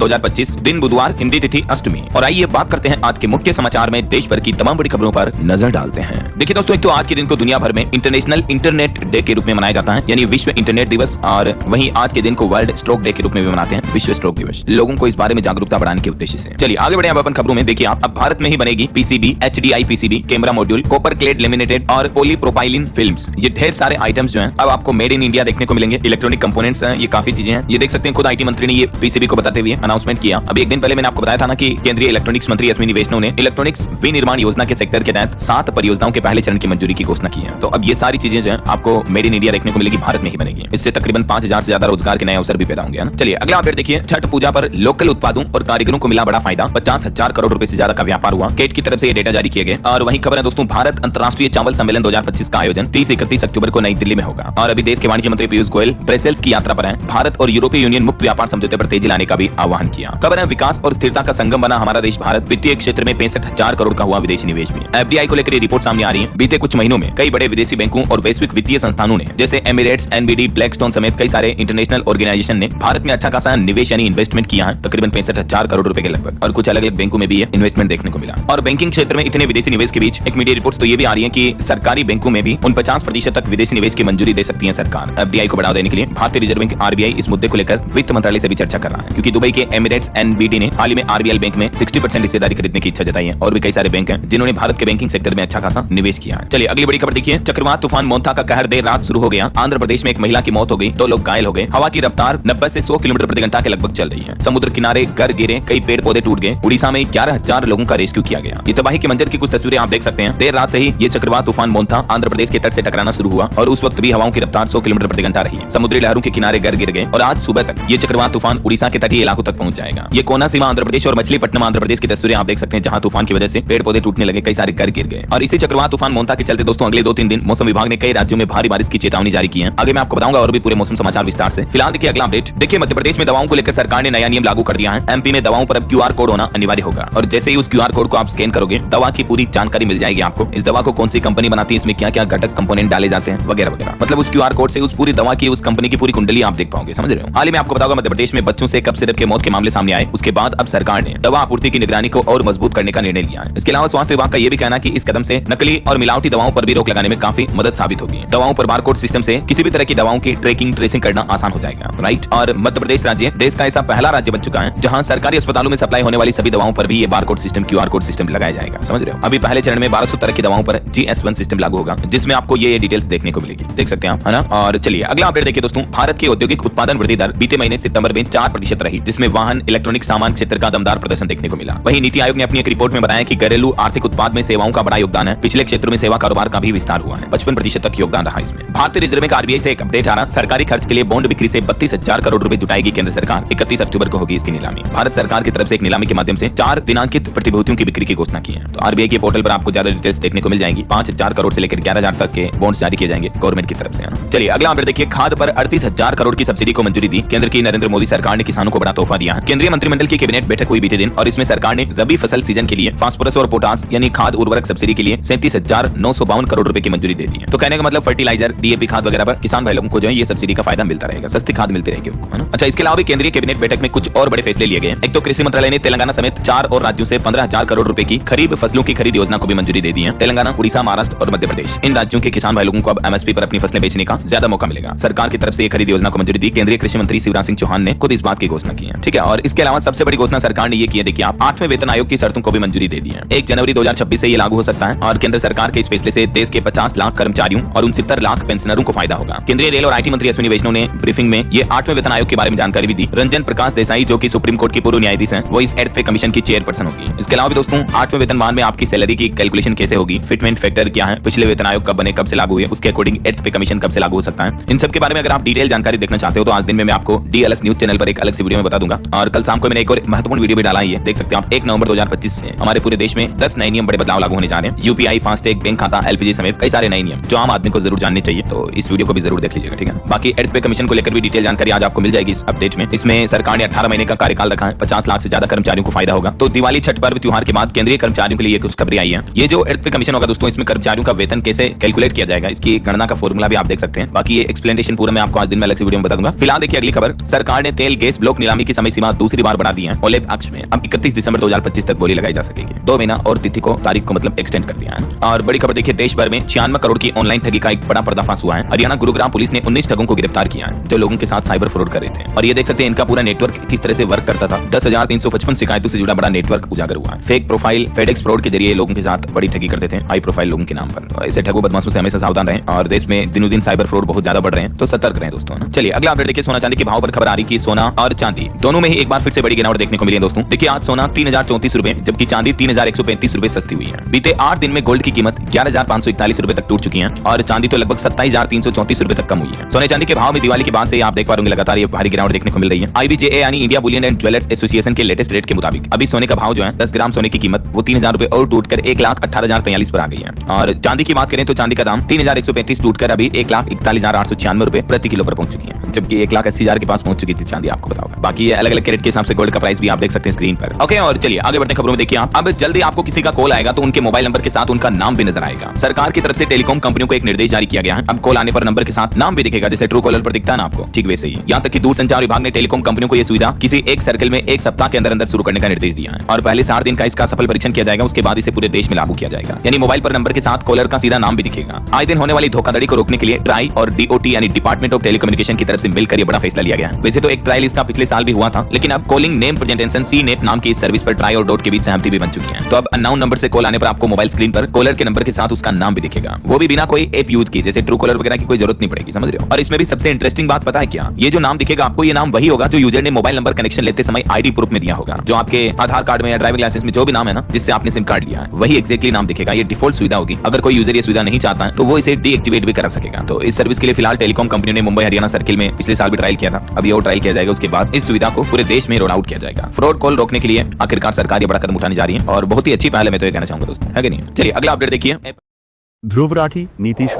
2025, दिन बुधवार, हिंदी तिथि अष्टमी। और आइए बात करते हैं आज के मुख्य समाचार में देश भर की तमाम बड़ी खबरों पर नजर डालते हैं। देखिए दोस्तों, एक तो आज के दिन को दुनिया भर में इंटरनेशनल इंटरनेट डे के रूप में मनाया जाता है, यानी विश्व इंटरनेट दिवस। और वहीं आज के दिन को वर्ल्ड स्ट्रोक डे के रूप में भी मनाते हैं, विश्व स्ट्रोक दिवस, लोगों को इस बारे में जागरूकता बढ़ाने के उद्देश्य से। चलिए आगे बढ़े अपन खबरों में। देखिए आप, अब भारत में ही बनेगी PCB, HDI PCB, camera module, copper clad laminated और पॉलीप्रोपाइलिन फिल्म्स। ये ढेर सारे आइटम्स जो हैं अब आपको मेड इन इंडिया देखने को मिलेंगे। इलेक्ट्रॉनिक कंपोनेंट्स हैं, ये काफी चीजें हैं। ये देख सकते हैं, खुद आईटी मंत्री ने ये पीसीबी को बताते हुए अनाउंसमेंट किया। अभी एक दिन पहले मैंने आपको बताया था ना कि केंद्रीय इलेक्ट्रॉनिक्स मंत्री अश्विनी वैष्णव ने इलेक्ट्रॉनिक्स विनिर्माण योजना के सेक्टर के तहत 7 परियोजनाओं के पहले चरण की मंजूरी की घोषणा की है। तो अब ये सारी चीजें जो है आपको मेड इन इंडिया देखने को मिलेगी, भारत में ही बनेगी। इससे तकरीबन 5000 से ज्यादा रोजगार के नए अवसर भी पैदा होंगे ना। चलिए अगला अपडेट देखिए। छठ पूजा पर लोकल उत्पादों और कारीगरों को मिला बड़ा फायदा, 50,000 करोड़ रुपए से ज्यादा का व्यापार हुआ। केट की तरफ से ये डेटा जारी किए गए। और वहीं खबर है दोस्तों, भारत अंतर्राष्ट्रीय चावल सम्मेलन 2025 का आयोजन 30-31 अक्टूबर को नई दिल्ली में होगा। और अभी देश के वाणिज्य मंत्री पीयूष गोयल ब्रसेल्स की यात्रा पर हैं। भारत और यूरोपीय यूनियन मुक्त व्यापार समझौते पर तेजी लाने का भी आह्वान किया। खबर है, विकास और स्थिरता का संगम बना हमारा देश भारत। वित्तीय क्षेत्र में 65,000 करोड़ का हुआ विदेशी निवेश में। एफडीआई को लेकर ये रिपोर्ट सामने आ रही है। बीते कुछ महीनों में कई बड़े विदेशी बैंकों और वैश्विक वित्तीय संस्थानों ने, जैसे एमिरेट्स, एनबीडी, ब्लैकस्टोन समेत कई सारे इंटरनेशनल ऑर्गेनाइजेशन ने भारत में अच्छा खासा निवेश यानी इन्वेस्टमेंट किया है, तकरीबन 65,000 करोड़ रुपए के लगभग। और कुछ अलग अलग बैंकों में भी ये इन्वेस्टमेंट देखने को मिला। और बैंकिंग क्षेत्र में इतने विदेशी निवेश के बीच एक मीडिया रिपोर्ट्स तो ये भी आ रही है कि सरकारी बैंकों में भी 49% तक विदेशी निवेश की मंजूरी दे सकती है सरकार। एफडीआई को बढ़ावा देने के लिए भारतीय रिजर्व बैंक आरबीआई इस मुद्दे को लेकर वित्त मंत्रालय से भी चर्चा कर रहा है, क्योंकि दुबई के एमिरेट्स एनबीडी ने हाल ही में आरबीएल बैंक में 60% हिस्सेदारी खरीदने की इच्छा जताई है। और भी कई सारे बैंक हैं जिन्होंने भारत के बैंकिंग सेक्टर में अच्छा खासा निवेश किया है। चलिए अगली बड़ी खबर देखिए। चक्रवात तूफान मोंथा का कहर देर रात शुरू हो गया। आंध्र प्रदेश में एक महिला की मौत हो गई, 2 लोग घायल हो गए। हवा की रफ्तार 90 से 100 किलोमीटर प्रति घंटा के लगभग चल रही है। समुद्र किनारे घर गिरे, कई पेड़ पौधे टूट गए। उड़ीसा में 11,000 लोगों का रेस्क्यू किया गया। ये तबाही के मंजर की कुछ तस्वीरें आप देख सकते हैं। देर रात से ही ये चक्रवात तूफान मोंथा आंध्र प्रदेश के तट से टकराना शुरू हुआ और उस वक्त भी हवाओं की रफ्तार 100 किलोमीटर प्रति घंटा रही। समुद्री लहरों के किनारे घर गिर गए और आज सुबह तक ये चक्रवात तूफान उड़ीसा के तटीय इलाकों तक पहुंच जाएगा। ये कोनासीमा आंध्र प्रदेश और मछलीपट्टनम आंध्र प्रदेश की तस्वीरें आप देख सकते हैं, जहां तूफान की वजह से पेड़ पौधे टूटने लगे, कई सारे घर गिर गए। और इसी चक्रवात तूफान मोंथा के चलते दोस्तों अगले 2-3 दिन मौसम विभाग ने कई राज्यों में भारी बारिश की चेतावनी जारी की है। आगे मैं आपको बताऊंगा और भी पूरे मौसम समाचार विस्तार से। फिलहाल देखिए अगला अपडेट। देखिए मध्य प्रदेश में दवाओं को लेकर सरकार ने नया नियम लागू कर दिया है। एमपी में दवाओं पर अब क्यूआर कोड होना अनिवार्य होगा और जैसे ही उस क्यूआर कोड को आप स्कैन करोगे, दवा की पूरी जानकारी मिल जाएगी आपको। इस दवा को कौन सी कंपनी बनाती है, इसमें क्या क्या घटक कंपोनेंट डाले जाते हैं वगैरह वगैरह। मतलब उस क्यूआर कोड से उस पूरी दवा की, उस कंपनी की पूरी कुंडली आप देख पाओगे, समझ रहे हो। हाल ही में आपको बताऊंगा मध्य प्रदेश में बच्चों से कफ सिरप के मौत के मामले सामने आए। उसके बाद अब सरकार ने दवा आपूर्ति की निगरानी को और मजबूत करने का निर्णय लिया है। इसके अलावा स्वास्थ्य विभाग का यह भी कहना है कि इस कदम से नकली और मिलावटी दवाओं पर भी रोक लगाने में काफी मदद साबित होगी। दवाओं पर बारकोड सिस्टम से किसी भी तरह की दवाओं की ट्रैकिंग ट्रेसिंग करना आसान हो जाएगा, राइट। और मध्य प्रदेश राज्य देश का ऐसा पहला राज्य बन चुका है जहां सरकारी अस्पतालों में सप्लाई होने वाली सभी दवाओं पर भी ये barcode system, QR code system लगाया जाएगा, समझ रहे हो। अभी पहले चरण में 1200 तरह की दवाओं पर GS1 सिस्टम लागू होगा, जिसमें आपको ये डिटेल्स देखने को मिलेगी, देख सकते हैं आप, है ना। और चलिए अगला अपडेट देखिए दोस्तों। भारत की औद्योगिक उत्पादन वृद्धि दर बीते महीने सितंबर में 4% रही, जिसमें वाहन, इलेक्ट्रॉनिक सामान क्षेत्र का दमदार प्रदर्शन देखने को मिला। वहीं नीति आयोग ने अपनी एक रिपोर्ट में बताया कि घरेलू आर्थिक उत्पाद में सेवाओं का बड़ा योगदान है। पिछले क्षेत्रों में सेवा कारोबार का भी विस्तार हुआ है, 55% तक योगदान रहा इसमें। भारतीय रिजर्व बैंक आरबीआई से एक अपडेट आ रहा। सरकारी खर्च के लिए बॉन्ड बिक्री से 32,000 करोड़ रुपए जुटाएगी केंद्र सरकार। 31 अक्टूबर को होगी इसकी नीलामी। भारत सरकार की तरफ से एक नीलामी के माध्यम से 4 दिनांकित प्रतिभूतियों की बिक्री की घोषणा की है। तो आरबीआई के पोर्टल पर आपको ज्यादा डिटेल्स देखने को मिल जाएंगी। 5,000 करोड़ से लेकर 11,000 तक के बॉन्ड्स जारी किए जाएंगे गवर्नमेंट की तरफ से, है ना। चलिए अगला अपडेट देखिए। खाद पर 38,000 करोड़ की सब्सिडी को मंजूरी दी। केंद्र की नरेंद्र मोदी सरकार ने किसानों को बड़ा तोहफा दिया है। केंद्रीय मंत्रिमंडल की कैबिनेट बैठक हुई बीते दिन और इसमें सरकार ने रबी फसल सीजन के लिए फास्फोरस और पोटास यानी खाद उर्वरक सब्सिडी के लिए 37,952 करोड़ रुपए की मंजूरी दे दी है। तो कहने का मतलब फर्टिलाइजर, डीएपी खाद वगैरह पर किसान भाई लोगों को जो है ये सब्सिडी का फायदा मिलता रहेगा, सस्ती खाद मिलती रहेगी उनको, है ना। अच्छा, इसके अलावा भी केंद्रीय कैबिनेट बैठक में कुछ और बड़े फैसले लिए गए। एक तो कृषि मंत्रालय ने तेलंगाना समेत 4 और राज्यों से 15,000 करोड़ रुपए की खरीफ फसलों की खरीद योजना को भी मंजूरी दे दी है। तेलंगाना, उड़ीसा, महाराष्ट्र और मध्य प्रदेश, इन राज्यों के किसान भाई लोगों को अब एमएसपी पर अपनी फसलें बेचने का ज्यादा मौका मिलेगा। सरकार की तरफ से ये खरीद योजना को मंजूरी दी। केंद्रीय कृषि मंत्री शिवराज सिंह चौहान ने खुद इस बात की घोषणा की है, ठीक है। और इसके अलावा सबसे बड़ी घोषणा सरकार ने ये की है, देखिए आप, 8वें वेतन आयोग की शर्तों को भी मंजूरी दे दी है। 1 जनवरी 2026 से ये लागू हो सकता है और केंद्र सरकार के इस फैसले से देश के 50 लाख कर्मचारियों और 69 लाख पेंशनरों को फायदा होगा। केंद्रीय रेल और आईटी मंत्री अश्विनी वैष्णव ने ब्रीफिंग में ये 8वें वेतन आयोग के बारे में जानकारी भी दी। रंजन प्रकाश देसाई, जो कि सुप्रीम कोर्ट की पूर्व न्यायाधीश हैं, वो इस एड पे कमीशन की चेयरपर्सन होगी। इसके अलावा भी दोस्तों 8वें वेतनमान में आपकी सैलरी की कैलकुलेशन कैसे होगी, फिटमेंट फैक्टर क्या है, पिछले वेतन आयोग कब बने, कब से लागू हुए, उसके अकॉर्डिंग एड पे कमीशन कब से लागू हो सकता है। इन सब के बारे में अगर आप डिटेल जानकारी देखना चाहते हो तो आज दिन में मैं आपको DLS न्यूज चैनल पर एक अलग से वीडियो में बता दूंगा। और कल शाम को मैंने एक और महत्वपूर्ण वीडियो भी डाला है, देख सकते हैं आप। 1 नवंबर 2025 से हमारे पूरे देश में 10 नए नियम, बड़े बदलाव लागू होने जा रहे हैं। यूपीआई, फास्टैग, बैंक खाता, LPG समेत कई सारे नए नियम जो आम आदमी को जरूर जानने चाहिए। तो इस वीडियो को भी जरूर देख लीजिएगा, ठीक है। बाकी एड पे कमीशन को लेकर भी डिटेल जानकारी आज आपको मिल जाएगी इस अपडेट में। इसमें सरकार ने 18 महीने का कार्यकाल रखा है, 50 लाख से ज्यादा कर्मचारियों को फायदा होगा। तो दिवाली, छठ पर्व, त्योहार के बाद केंद्रीय कर्मचारियों के लिए कुछ खबरें आई है। ये जो एड पे कमीशन होगा दोस्तों, इसमें कर्मचारियों का वेतन कैसे कैलकुलेट किया जाएगा, इसकी गणना का फॉर्मूला भी आप देख सकते हैं। बाकी ये एक्सप्लेनेशन पूरा मैं आपको आज दिन में अलग से वीडियो में बता दूंगा। फिलहाल देखिए अगली खबर। सरकार ने तेल गैस ब्लॉक नीलामी की समय सीमा दूसरी बार बढ़ा दी है। ओलेग अक्ष में अब 31 दिसंबर 2025 तक बोली लगाई जा सकेगी। 2 महीना और तिथि को तारीख को मतलब एक्सटेंड कर दिया है। और बड़ी खबर देखिए, देश भर में 96 करोड़ की ऑनलाइन ठगी का एक बड़ा पर्दाफाश हुआ है। हरियाणा गुरुग्राम पुलिस ने 19 ठगों को गिरफ्तार किया है जो लोगों के साथ साइबर फ्रॉड कर रहे थे। और ये देख सकते हैं इनका पूरा नेटवर्क किस तरह से वर्क करता था। 10,355 शिकायतों से जुड़ा बड़ा नेटवर्क उजागर हुआ है। फेक प्रोफाइल फेडेक्स फ्रॉड के जरिए लोगों के साथ बड़ी ठगी करते थे, हाई प्रोफाइल लोगों के नाम पर। तो ऐसे ठगों बदमाशों से हमेशा सावधान रहें और देश में दिनों दिन साइबर फ्रॉड बहुत ज्यादा बढ़ रहे हैं, तो सतर्क रहें दोस्तों। चलिए अगला अपडेट देखिए, सोना चांदी के भाव पर खबर आ रही कि सोना और चांदी दोनों में ही एक बार फिर से बड़ी गिरावट देखने को मिली है दोस्तों। देखिए आज सोना 3034 रुपए जबकि चांदी 3135 रुपए सस्ती हुई है। बीते 8 दिन में गोल्ड की कीमत 11,541 रुपए तक टूट चुकी है और चांदी तो लगभग 27,334 रुपए तक कम हुई है। सोने चांदी के भाव में दिवाली के बाद से आप देख पा रहे लगातार ये भारी गिरावट देखने को मिल रही है। IBJA यानी India Boolean and jewellers association के लेटेस्ट रेट के मुताबिक अभी सोने का भाव जो है 10 ग्राम सोने की कीमत वो 3,000 रुपए और टूटकर 1,18,043 पर आ गई है। और चांदी की बात करें तो चांदी का दाम 3,135 टूटकर अभी 1,41,896 रुपए प्रति किलो पर पहुंच चुकी है, जबकि 1,80,000 के पास पहुंच चुकी थी चांदी, आपको बताऊंगा। बाकी अलग अलग कैरेट के हिसाब से गोल्ड का प्राइस भी आप देख सकते हैं स्क्रीन पर। ओके, और चलिए आगे बढ़ते खबरों में देखिए आप। अब जल्दी आपको किसी का कॉल आएगा तो उनके मोबाइल नंबर के साथ उनका नाम भी नजर आएगा। सरकार की तरफ से टेलीकॉम कंपनियों को एक निर्देश जारी किया गया है। अब कॉल आने पर नंबर के साथ नाम भी दिखेगा, जैसे ट्रू कॉलर पर दिखता है ना आपको, ठीक वैसे ही। यहाँ तक कि दूरसंचार विभाग ने टेलीकॉम कंपनियों को यह सुविधा किसी एक सर्कल में 1 सप्ताह के अंदर शुरू करने का निर्देश दिया है और पहले 60 दिन का इसका सफल परीक्षण किया जाएगा, उसके बाद इसे पूरे देश में लागू किया जाएगा। यानी मोबाइल पर नंबर के साथ कॉलर का सीधा नाम भी दिखेगा। आए दिन होने वाली धोखाधड़ी को रोकने के लिए ट्राई और DOT यानी डिपार्टमेंट ऑफ टेलीकम्युनिकेशन की तरफ से मिलकर यह बड़ा फैसला लिया गया है। वैसे तो एक ट्रायल इसका पिछले साल भी हुआ था, लेकिन अब कॉलिंग नेम प्रेजेंटेशन CNAP नाम की इस सर्विस पर ट्राई और डॉट के बीच सहमति भी बन चुकी है। तो अब अननोन नंबर से कॉल आने पर आपको मोबाइल स्क्रीन पर कॉलर के नंबर के साथ उसका नाम भी दिखेगा, वो भी बिना कोई ऐप यूज किए, जैसे ट्रू कॉलर वगैरह की कोई जरूरत नहीं पड़ेगी, समझ रहे हो। और इसमें भी सबसे इंटरेस्टिंग बात पता है क्या, ये जो नाम दिखेगा आपको, ये नाम वही होगा जो यूजर ने मोबाइल नंबर कनेक्शन लेते समय ID प्रूफ में दिया होगा, जो आपके आधार कार्ड में या ड्राइविंग लाइसेंस में जो भी नाम है ना जिससे आपने सिम कार्ड लिया है, वही एक्जैक्टली नाम दिखेगा। ये डिफॉल्ट सुविधा होगी। अगर कोई यूजर ये सुविधा नहीं चाहता है तो वो इसे डीएक्टिवेट भी करा सकेगा। तो इस सर्विस के लिए फिलहाल टेलीकॉम कंपनी ने मुंबई हरियाणा सर्किल में पिछले साल भी ट्रायल किया था, अब ये और ट्रायल किया जाएगा, उसके बाद इस सुविधा को पूरे देश में रोल आउट किया जाएगा। फ्रॉड कॉल रोकने के लिए आखिरकार सरकार ये बड़ा कदम उठाने जा रही है और बहुत ही अच्छी पहल है, मैं तो ये कहना चाहूंगा दोस्तों, है कि नहीं। चलिए अगला अपडेट देखिए। ध्रुव राठी, नीतीश